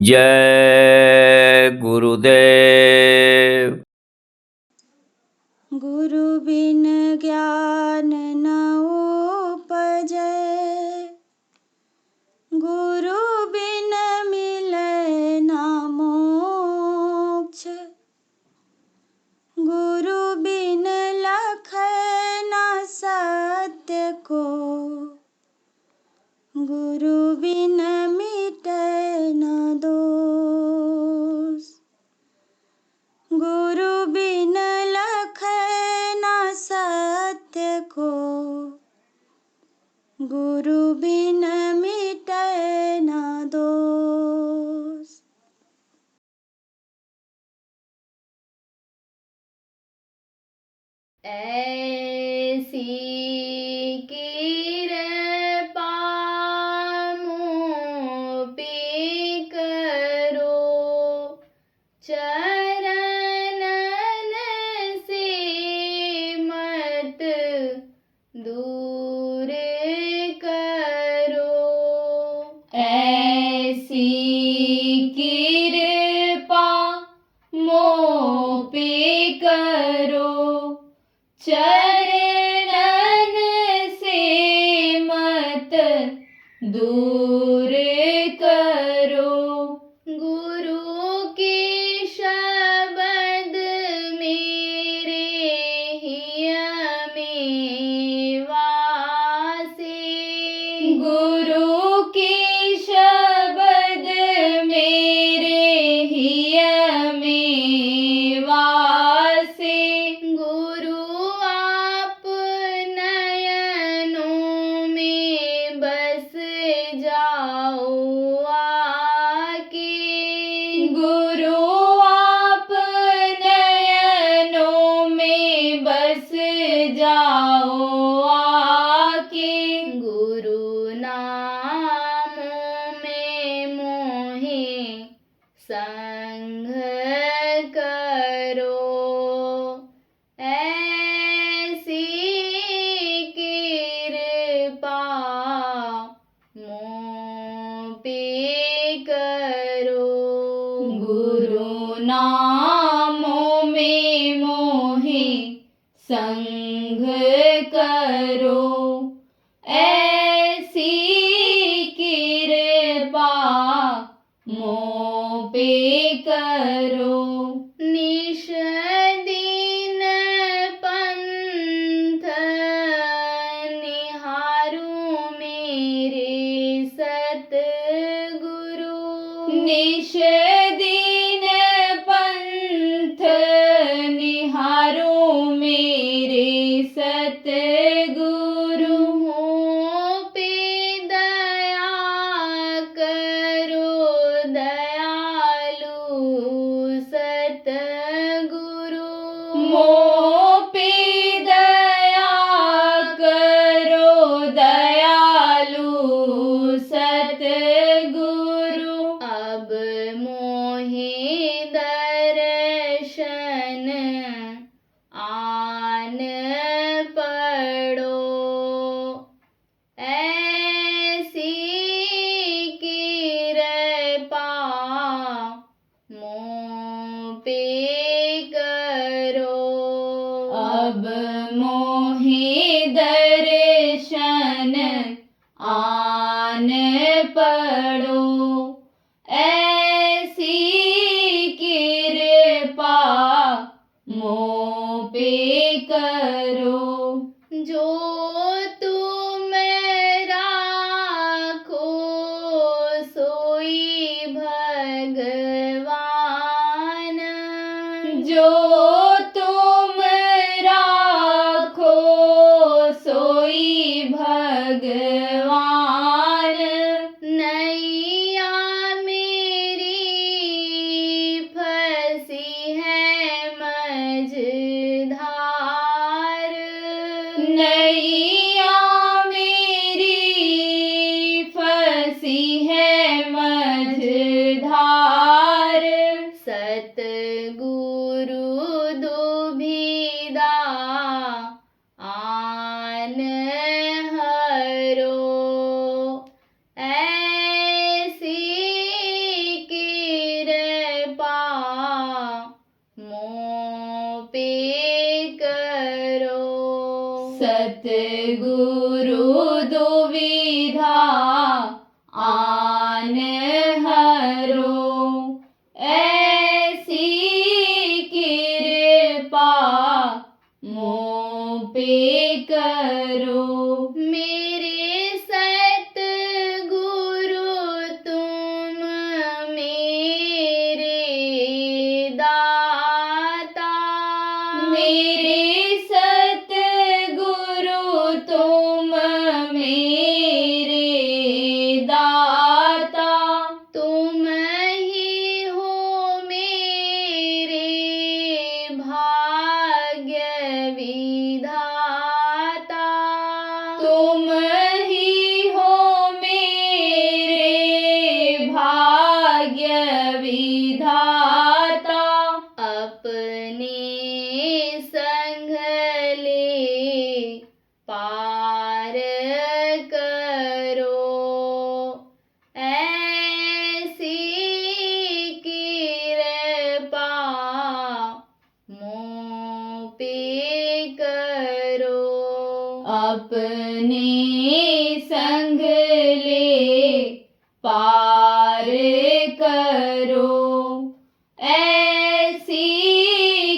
जय गुरुदेव। गुरु बिन ज्ञान न उपजै, गुरु बिन मिलै ना मोक्ष। गुरु बिन लखै ना सत्य को, गुरु बिन मिटै ना दोष। गुरु बिन लखै ना सत्य को, गुरु बिन मिटै ना दोष। ऐसी कृपा मुझ पे करो, चरणन से मत दूर करो। ऐसी कृपा मुझ पे करो, चरणन से मत दूर करो। गुरु के शब्द मेरे हिय में वासे, गुरु के शब्द मेरे हिय में वासे। गुरु आप नयनों में बस जाओ आके, गुरु आप नयनों में बस जाओ आके। गुरु नामों में मोहे संग करो, ऐसी कृपा मुझ पे करो। गुरु नामों में मोहे संग करो, ऐसी कृपा मुझ पे करो। निश दिन पंथ निहारूं मेरे सतगुरु, निश दिन पंथ निहारूं मेरे सतगुरु। मुझ पे दया करो दयालु सतगुरु, मुझ पे दया करो दयालु सतगुरु। अब मोहे दर्शन आन पड़ो, ऐसी कृपा मुझ पे करो। अब मोहे दर्शन आन पड़ो, ऐसी कृपा मुझ पे करो। जो तुम राखो सोई भगवान, जो तुम राखो सोई भगवान। नैया मेरी फंसी है मझधार, नैया सतगुरु दुविधा आन हरो, ऐसी कृपा मों पे करो। मेरे सतगुरु तुम मेरे दाता, मेरे सतगुरु तुम मेरे दाता। तुम ही हो मेरे भाग्य विधाता, तुम ही हो मेरे भाग्य विधाता। अपने संग ले पार करो, ऐसी कृपा मों पे करो। अपने संग ले पार करो, ऐसी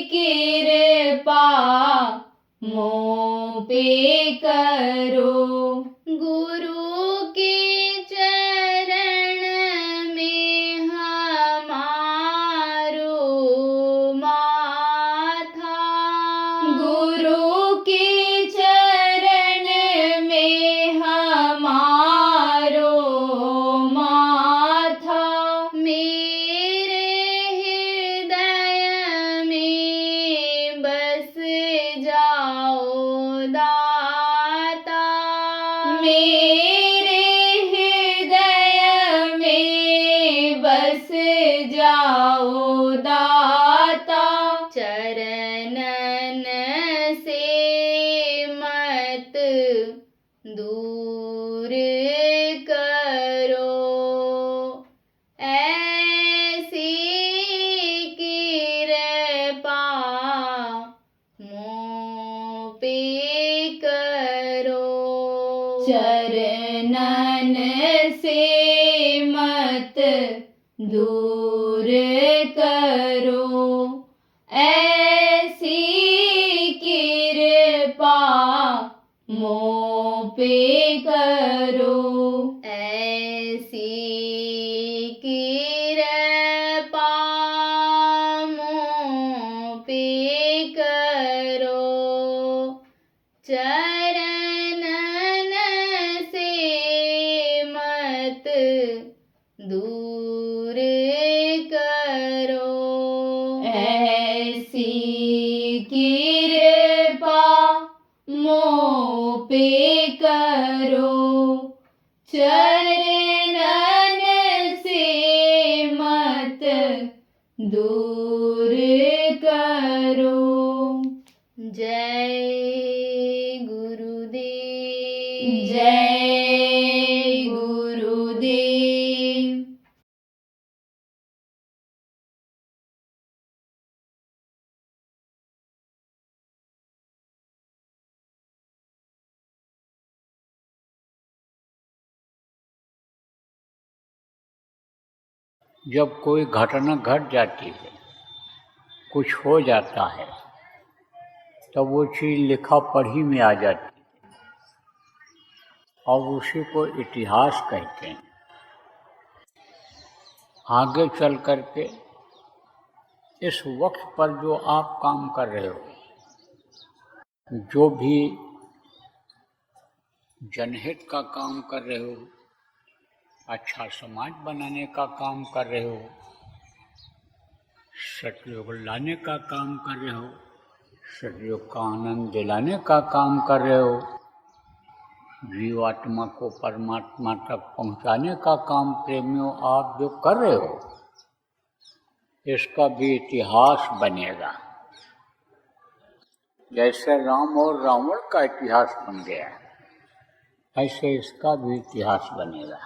कृपा मों पे करो। गुरु के चरण में हमारो माथा, गुरु के चरण में हमारो माथा। मेरे हृदय में बस जाओ दाता, मेरे हृदय में बस जाओ दाता। चरणन से मत दूर करो, ऐसी कृपा मों पे करो। चरणन से मत दूर करो, ऐसी कृपा मों पे करो। ऐसी कृपा मों पे करो। चरणन से मत दूर करो, ऐसी कृपा मों पे करो। चरणन से मत दूर करो। जय गुरुदेव, जय गुरुदेव। जब कोई घटना घट जाती है, कुछ हो जाता है, तब वो चीज़ लिखा पढ़ी में आ जाती है और उसी को इतिहास कहते हैं। आगे चल कर के इस वक्त पर जो आप काम कर रहे हो, जो भी जनहित का काम कर रहे हो, अच्छा समाज बनाने का काम कर रहे हो, सतयुग लाने का काम कर रहे हो, सतयुग का आनंद दिलाने का काम कर रहे हो, जीवात्मा को परमात्मा तक पहुंचाने का काम प्रेमियों आप जो कर रहे हो, इसका भी इतिहास बनेगा। जैसे राम और रावण का इतिहास बन गया, ऐसे इसका भी इतिहास बनेगा।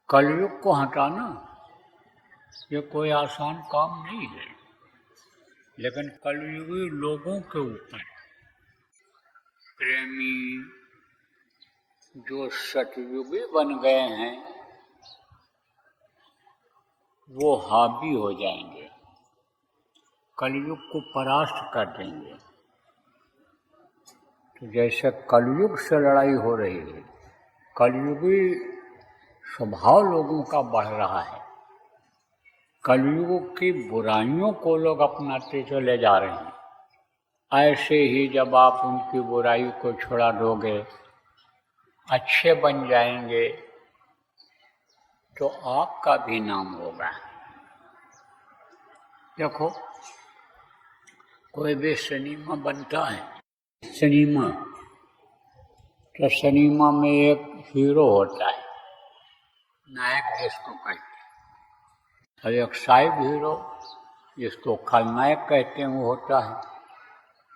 कलयुग को हटाना ये कोई आसान काम नहीं है, लेकिन कलयुगी लोगों के ऊपर प्रेमी जो सतयुगी बन गए हैं वो हावी हो जाएंगे, कलयुग को परास्त कर देंगे। तो जैसे कलयुग से लड़ाई हो रही है, कलयुगी स्वभाव लोगों का बढ़ रहा है, कलयुग की बुराइयों को लोग अपनाते चले जा रहे हैं। ऐसे ही जब आप उनकी बुराई को छुड़ा दोगे, अच्छे बन जाएंगे, तो आपका भी नाम होगा। देखो, कोई भी सिनेमा बनता है, सिनेमा, तो सिनेमा में एक हीरो होता है, नायक जिसको कहते हैं, और एक साइड हीरो जिसको खलनायक कहते हैं वो होता है।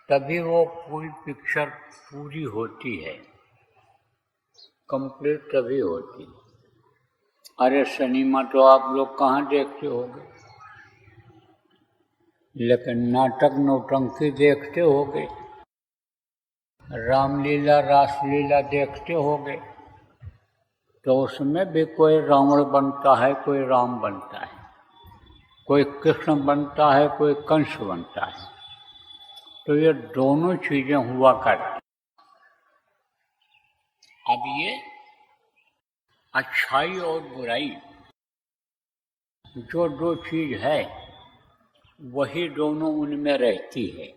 तभी वो पूरी पिक्चर पूरी होती है, कंप्लीट तभी होती है। अरे सिनेमा तो आप लोग कहाँ देखते होगे, लेकिन नाटक नौटंकी देखते होगे, रामलीला रासलीला देखते होगे, तो उसमें भी कोई रावण बनता है, कोई राम बनता है, कोई कृष्ण बनता है, कोई कंस बनता है। तो ये दोनों चीजें हुआ करती। अब ये अच्छाई और बुराई जो दो चीज है, वही दोनों उनमें रहती है।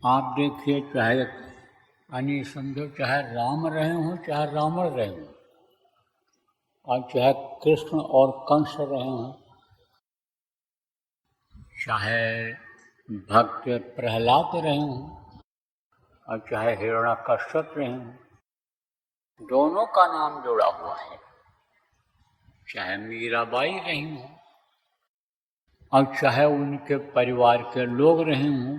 आप देखिए, चाहे यानी समझो, चाहे राम रहे हों चाहे रावण रहे हों, और चाहे कृष्ण और कंस रहे हों, चाहे भक्त प्रहलाद रहे हों और चाहे हिरण्यकश्यप रहे हों, दोनों का नाम जुड़ा हुआ है। चाहे मीराबाई रही हों और चाहे उनके परिवार के लोग रहे हों,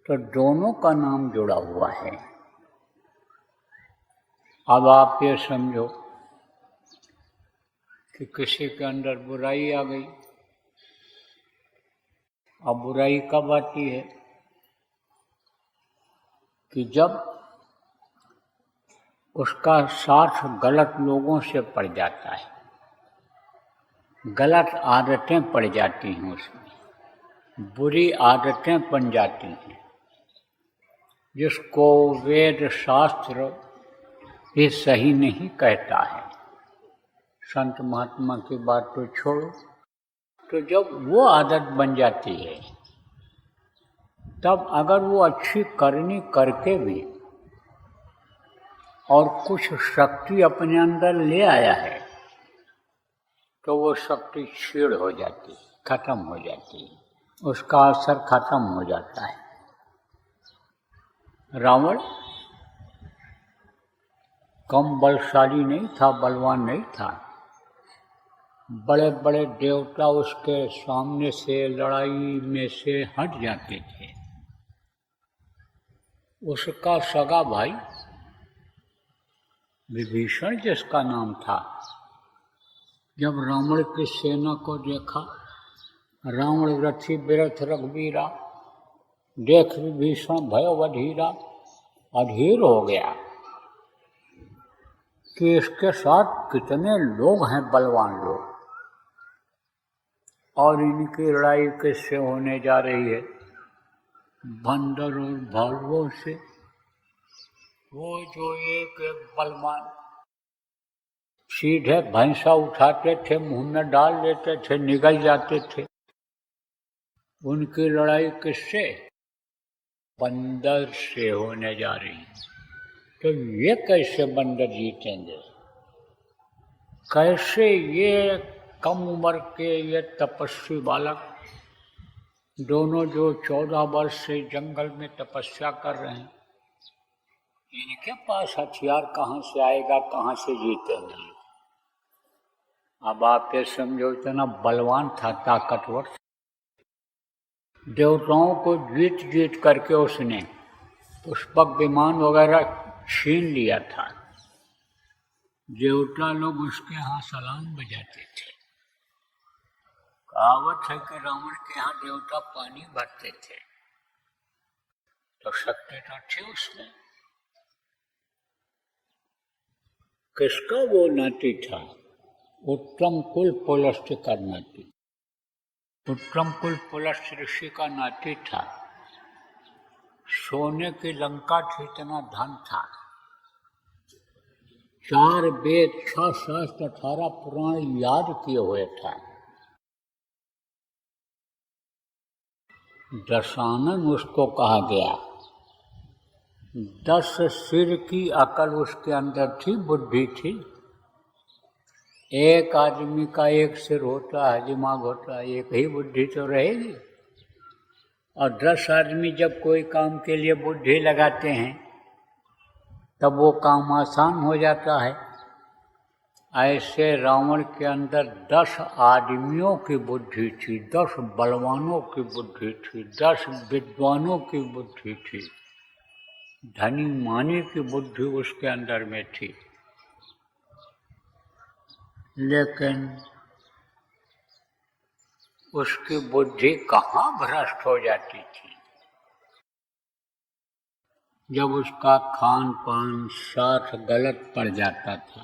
तो दोनों का नाम जुड़ा हुआ है। अब आप ये समझो कि किसी के अंदर बुराई आ गई। अब बुराई कब आती है कि जब उसका साथ गलत लोगों से पड़ जाता है, गलत आदतें पड़ जाती हैं, उसमें बुरी आदतें बन जाती हैं, जिसको वेद शास्त्र ये सही नहीं कहता है। संत महात्मा की बात तो छोड़ो, तो जब वो आदत बन जाती है, तब अगर वो अच्छी करनी करके भी और कुछ शक्ति अपने अंदर ले आया है, तो वो शक्ति क्षीण हो जाती है, खत्म हो जाती है, उसका असर खत्म हो जाता है। रावण कम बलशाली नहीं था, बलवान नहीं था। बड़े बड़े देवता उसके सामने से लड़ाई में से हट जाते थे। उसका सगा भाई विभीषण जिसका नाम था, जब रावण की सेना को देखा, रावण रथी बिरथ रघुबीरा, देख विभीषण भयो अधीरा, अधीर हो गया कि इसके साथ कितने लोग हैं, बलवान लोग, और इनकी लड़ाई किससे होने जा रही है? बंदर और भालुओं से। वो जो एक बलवान सीधे भैंसा उठाते थे, मुंह में डाल लेते थे, निगल जाते थे, उनकी लड़ाई किससे? बंदर से होने जा रही है। तो ये कैसे बंदर जीतेंगे? कैसे ये कम उम्र के ये तपस्वी बालक, दोनों जो 14 वर्ष से जंगल में तपस्या कर रहे हैं, इनके पास हथियार कहाँ से आएगा, कहाँ से जीतेंगे? अब आप ये समझो, इतना बलवान था, ताकतवर, देवताओं को जीत जीत करके उसने पुष्पक विमान वगैरह छीन लिया था। देवता लोग उसके यहाँ सलाम बजाते थे। कहावत है कि रावण के यहाँ देवता पानी भरते थे। तो शक्ति तो थी उसमें। किसका वो नाती था? उत्तम कुल पुलस्त्य का नाती। उत्तम कुल पुलस्त्य ऋषि का नाती था। सोने की लंका थी, इतना धन था। 4 वेद 6 शास्त्र 18 पुराण याद किए हुए था। दशानन उसको कहा गया। 10 सिर की अकल उसके अंदर थी, बुद्धि थी। एक आदमी का एक सिर होता है, दिमाग होता है, एक ही बुद्धि तो रहेगी। और 10 आदमी जब कोई काम के लिए बुद्धि लगाते हैं तब वो काम आसान हो जाता है। ऐसे रावण के अंदर 10 आदमियों की बुद्धि थी, 10 बलवानों की बुद्धि थी, 10 विद्वानों की बुद्धि थी, धनी मानी की बुद्धि उसके अंदर में थी। लेकिन उसकी बुद्धि कहाँ भ्रष्ट हो जाती थी? जब उसका खान पान साथ गलत पड़ जाता था।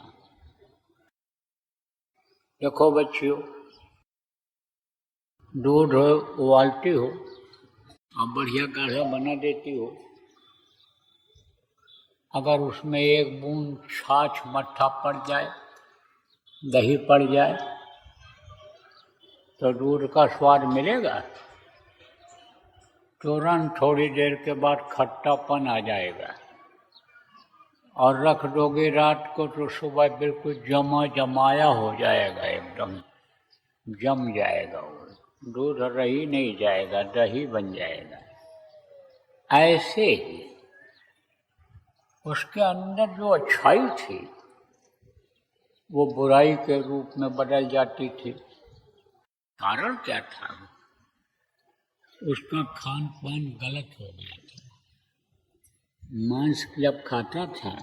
देखो बच्चियों, दूध उबालती हो, अब बढ़िया गाढ़ा बना देती हो, अगर उसमें एक बूंद छाछ मट्ठा पड़ जाए, दही पड़ जाए, तो दूध का स्वाद मिलेगा? तुरंत थोड़ी देर के बाद खट्टापन आ जाएगा। और रख दोगे रात को तो सुबह बिल्कुल जमाया हो जाएगा, एकदम जम जाएगा। वो दूध रही नहीं जाएगा, दही बन जाएगा। ऐसे ही उसके अंदर जो अच्छाई थी वो बुराई के रूप में बदल जाती थी। कारण क्या था? उसका खान पान गलत हो गया था। मांस जब खाता था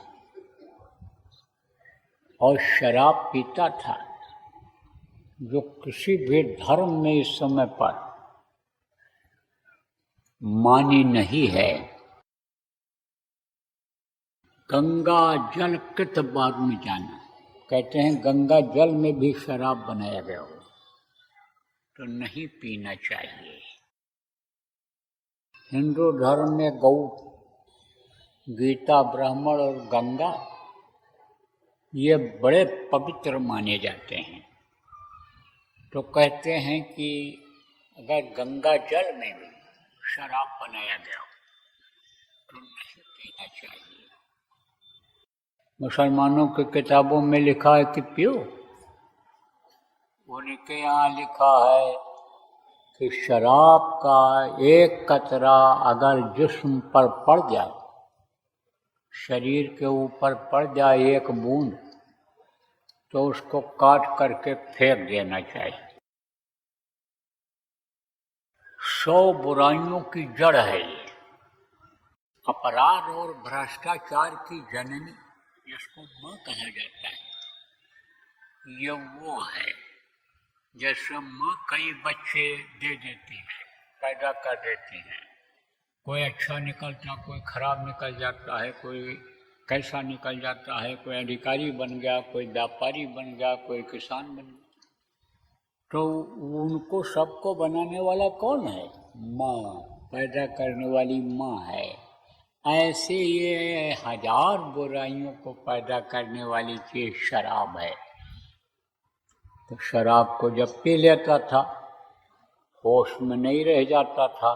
और शराब पीता था, जो किसी भी धर्म में इस समय पर मानी नहीं है। गंगा जल कित बार में जाना, कहते हैं गंगा जल में भी शराब बनाया गया हो तो नहीं पीना चाहिए। हिंदू धर्म में गौ, गीता, ब्राह्मण और गंगा ये बड़े पवित्र माने जाते हैं। तो कहते हैं कि अगर गंगा जल में भी शराब बनाया गया हो तो नहीं पीना चाहिए। मुसलमानों की किताबों में लिखा है कि पियो, उनके यहाँ लिखा है कि शराब का एक कतरा अगर जिस्म पर पड़ जाए, शरीर के ऊपर पड़ जाए एक बूंद, तो उसको काट करके फेंक देना चाहिए। 100 बुराइयों की जड़ है ये। अपराध और भ्रष्टाचार की जननी जिसको माँ कहा जाता है, ये वो है। जैसे माँ कई बच्चे दे देती है, पैदा कर देती है, कोई अच्छा निकलता, कोई खराब निकल जाता है, कोई कैसा निकल जाता है, कोई अधिकारी बन गया, कोई व्यापारी बन गया, कोई किसान बन गया। तो उनको सबको बनाने वाला कौन है? माँ, पैदा करने वाली माँ है। ऐसे ये 1000 बुराइयों को पैदा करने वाली चीज शराब है। तो शराब को जब पी लेता था होश में नहीं रह जाता था।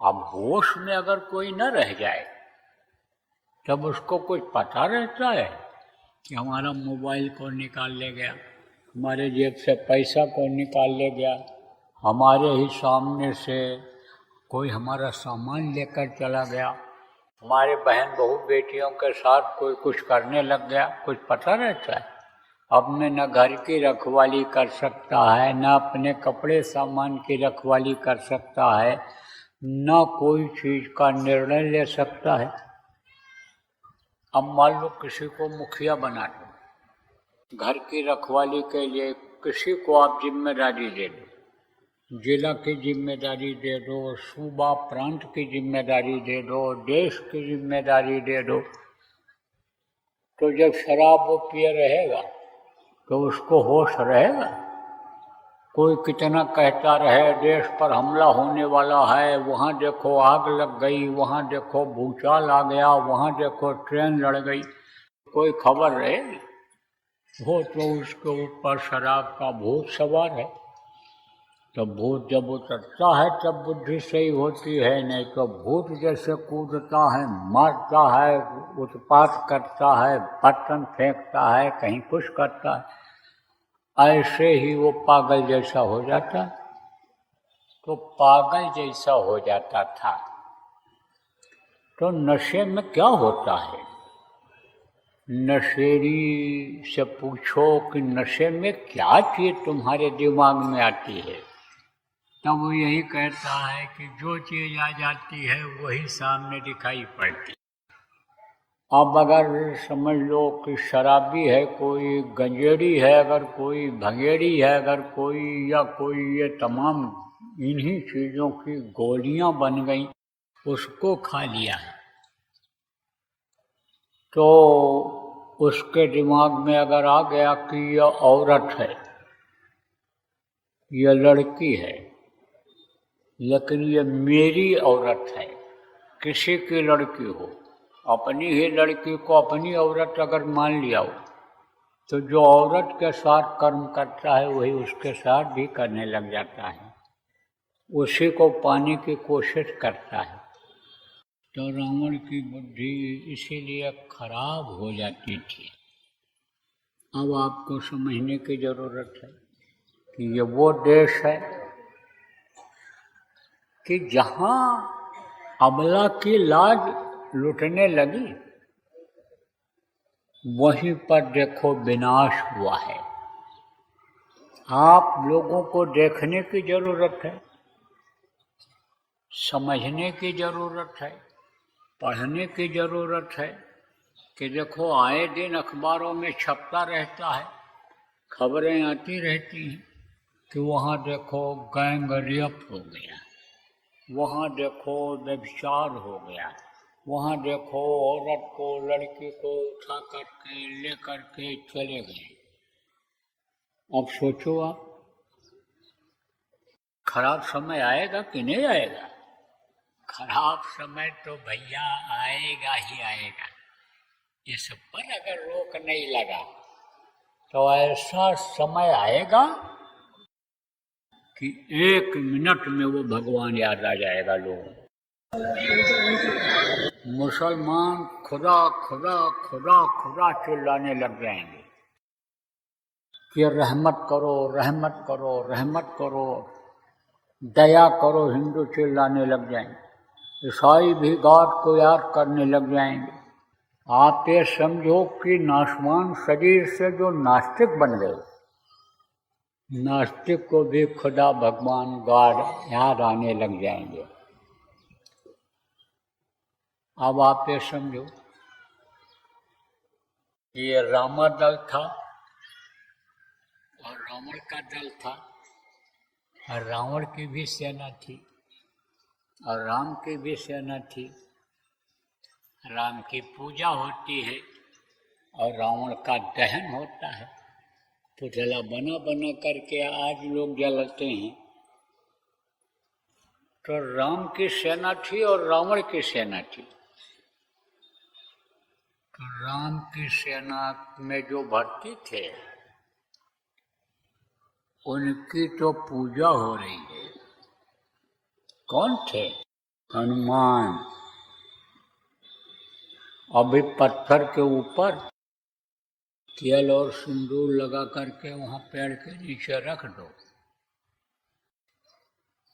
अब होश में अगर कोई न रह जाए तब उसको कुछ पता रहता है कि हमारा मोबाइल कौन निकाल ले गया, हमारे जेब से पैसा कौन निकाल ले गया, हमारे ही सामने से कोई हमारा सामान लेकर चला गया, हमारे बहन बहू बेटियों के साथ कोई कुछ करने लग गया, कुछ पता रहता है? अब में न घर की रखवाली कर सकता है, न अपने कपड़े सामान की रखवाली कर सकता है, न कोई चीज का निर्णय ले सकता है। अब मान लो किसी को मुखिया बना दो, घर की रखवाली के लिए किसी को आप जिम्मेदारी दे दो, जिला की जिम्मेदारी दे दो, सूबा प्रांत की जिम्मेदारी दे दो, देश की जिम्मेदारी दे दो, तो जब शराब वो पिए रहेगा तो उसको होश रहेगा? कोई कितना कहता रहे देश पर हमला होने वाला है, वहाँ देखो आग लग गई, वहाँ देखो भूचाल आ गया, वहाँ देखो ट्रेन लड़ गई, कोई खबर रहेगी? वो तो उसके ऊपर शराब का भूत सवार है। तो भूत जब उतरता है तब बुद्धि सही होती है, नहीं तो भूत जैसे कूदता है, मारता है, उत्पात करता है, बर्तन फेंकता है, कहीं कुछ करता है, ऐसे ही वो पागल जैसा हो जाता। तो पागल जैसा हो जाता था। तो नशे में क्या होता है? नशेड़ी से पूछो कि नशे में क्या चीज तुम्हारे दिमाग में आती है, तब वो यही कहता है कि जो चीज आ जाती है वही सामने दिखाई पड़ती। अब अगर समझ लो कि शराबी है कोई, गंजेड़ी है अगर कोई, भंगेड़ी है अगर कोई, या कोई ये तमाम इन्हीं चीज़ों की गोलियां बन गई, उसको खा लिया है, तो उसके दिमाग में अगर आ गया कि यह औरत है, यह लड़की है, लेकिन ये मेरी औरत है, किसी की लड़की हो, अपनी ही लड़की को अपनी औरत अगर मान लिया हो, तो जो औरत के साथ कर्म करता है वही उसके साथ भी करने लग जाता है, उसी को पाने की कोशिश करता है। तो रावण की बुद्धि इसीलिए खराब हो जाती थी। अब आपको समझने की जरूरत है कि ये वो देश है कि जहाँ अबला की लाज लुटने लगी, वहीं पर देखो विनाश हुआ है। आप लोगों को देखने की जरूरत है, समझने की जरूरत है, पढ़ने की जरूरत है कि देखो आए दिन अखबारों में छपता रहता है, खबरें आती रहती हैं कि वहाँ देखो गैंग रेप हो गया, वहाँ देखो व्यभिचार हो गया, वहाँ देखो औरत को, लड़की को उठा करके ले करके चले गए। अब सोचो आप, खराब समय आएगा कि नहीं आएगा? खराब समय तो भैया आएगा ही आएगा। इस पर अगर रोक नहीं लगा तो ऐसा समय आएगा कि 1 मिनट में वो भगवान याद आ जाएगा लोगों। मुसलमान खुदा खुदा खुदा खुदा चिल्लाने लग जाएंगे कि रहमत करो, रहमत करो, रहमत करो, दया करो, हिंदू चिल्लाने लग जाएंगे, ईसाई भी गॉड को याद करने लग जाएंगे। आप ये समझो कि नाशवान शरीर से जो नास्तिक बन गए, नास्तिक को भी खुदा भगवान गॉड याद आने लग जाएंगे। अब आप ये समझो, ये रामा दल था और रावण का दल था, और रावण की भी सेना थी और राम की भी सेना थी। राम की पूजा होती है और रावण का दहन होता है, पुतला बना बना करके आज लोग जलाते हैं। तो राम की सेना थी और रावण की सेना थी। तो राम की सेना में जो भर्ती थे उनकी तो पूजा हो रही है। कौन थे? हनुमान। अभी पत्थर के ऊपर तेल और सिंदूर लगा करके वहां पेड़ के नीचे रख दो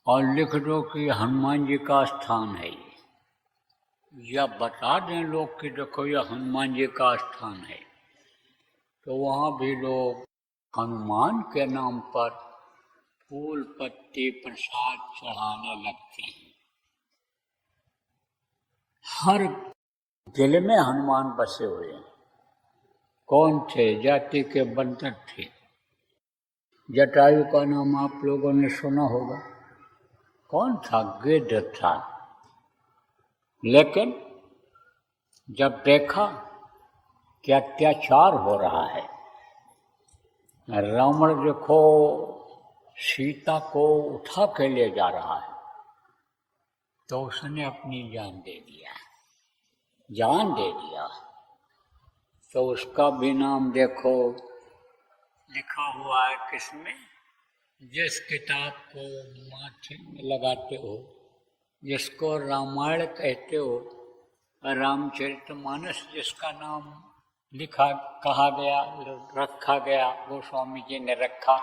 और लिख दो कि हनुमान जी का स्थान है ये, या बता दें लोग कि देखो यह हनुमान जी का स्थान है, तो वहाँ भी लोग हनुमान के नाम पर फूल पत्ती प्रसाद चढ़ाने लगते हैं। हर जिले में हनुमान बसे हुए हैं। कौन थे? जाति के बंदर थे। जटायु का नाम आप लोगों ने सुना होगा। कौन था? गिद्ध था। लेकिन जब देखा कि अत्याचार हो रहा है, रावण देखो सीता को उठा के ले जा रहा है, तो उसने अपनी जान दे दिया, जान दे दिया। तो उसका भी नाम देखो लिखा हुआ है किसमें? जिस किताब को माथे में लगाते हो, जिसको रामायण कहते हो, रामचरितमानस जिसका नाम लिखा कहा गया, रखा गया, गोस्वामी जी ने रखा,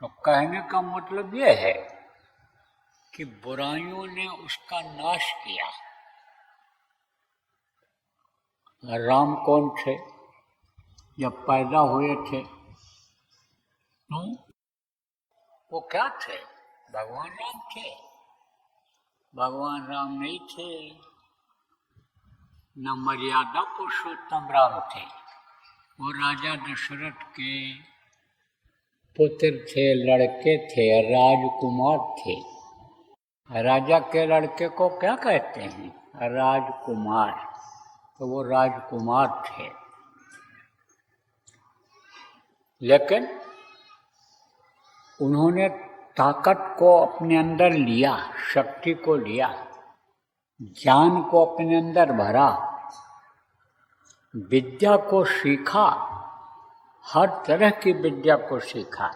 तो कहने का मतलब यह है कि बुराइयों ने उसका नाश किया। राम कौन थे? जब पैदा हुए थे तो वो क्या थे? भगवान राम थे। भगवान राम नहीं थे, न मर्यादा पुरुषोत्तम राम थे। वो राजा दशरथ के पुत्र थे, लड़के थे, राजकुमार थे। राजा के लड़के को क्या कहते हैं? राजकुमार। तो वो राजकुमार थे। लेकिन उन्होंने ताकत को अपने अंदर लिया, शक्ति को लिया, ज्ञान को अपने अंदर भरा, विद्या को सीखा, हर तरह की विद्या को सीखा,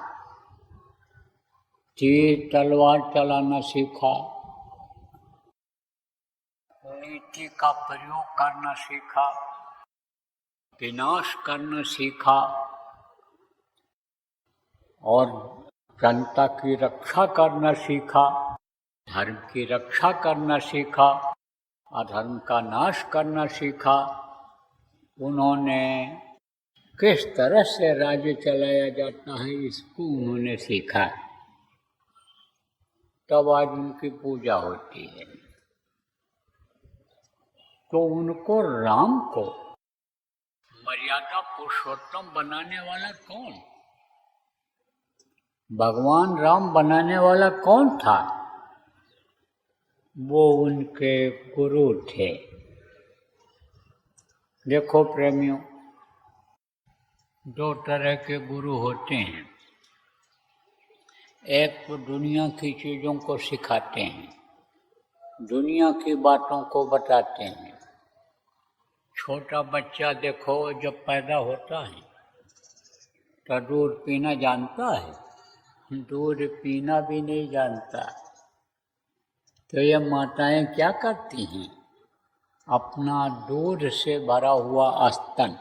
तीर तलवार चलाना सीखा, नीति का प्रयोग करना सीखा, विनाश करना सीखा, और जनता की रक्षा करना सीखा, धर्म की रक्षा करना सीखा, अधर्म का नाश करना सीखा। उन्होंने किस तरह से राज्य चलाया जाता है इसको उन्होंने सीखा। तब आज उनकी पूजा होती है। तो उनको, राम को मर्यादा पुरुषोत्तम बनाने वाला कौन? भगवान राम बनाने वाला कौन था? वो उनके गुरु थे। देखो प्रेमियों, दो तरह के गुरु होते हैं। एक तो दुनिया की चीज़ों को सिखाते हैं, दुनिया की बातों को बताते हैं। छोटा बच्चा देखो, जब पैदा होता है तो दूध पीना जानता है? दूध पीना भी नहीं जानता। तो ये माताएं क्या करती हैं? अपना दूध से भरा हुआ स्तन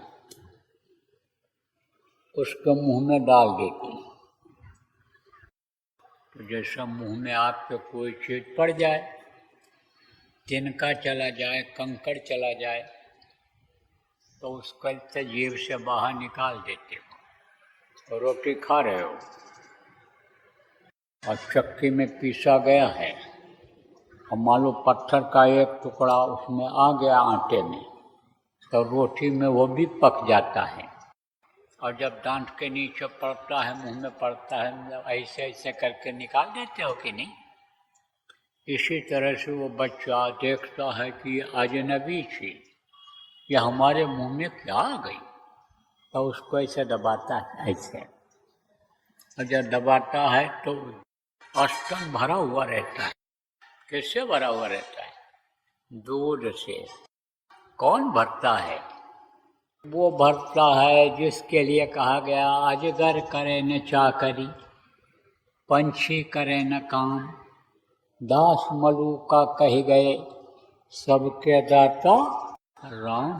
उसके मुंह में डाल देती हैं। तो जैसा मुंह में आपके कोई चीज पड़ जाए, तिनका चला जाए, कंकड़ चला जाए, तो उसको जीभ से बाहर निकाल देते हो। रोटी खा रहे हो और चक्की में पीसा गया है, और मान लो पत्थर का एक टुकड़ा उसमें आ गया आटे में, तो रोटी में वो भी पक जाता है। और जब दांत के नीचे पड़ता है, मुंह में पड़ता है, ऐसे ऐसे करके निकाल देते हो कि नहीं? इसी तरह से वो बच्चा देखता है कि अजनबी चीज ये हमारे मुंह में क्या आ गई, तो उसको ऐसे दबाता है, ऐसे। और जब दबाता है तो स्तन भरा हुआ रहता है। किससे भरा हुआ रहता है? दूध से। कौन भरता है? वो भरता है जिसके लिए कहा गया, अजगर करे न चाकरी, पंछी करे न काम, दास मलू का कह गए, सबके दाता राम।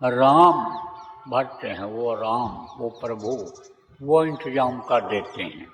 राम भरते हैं, वो राम, वो प्रभु, वो इंतजाम कर देते हैं।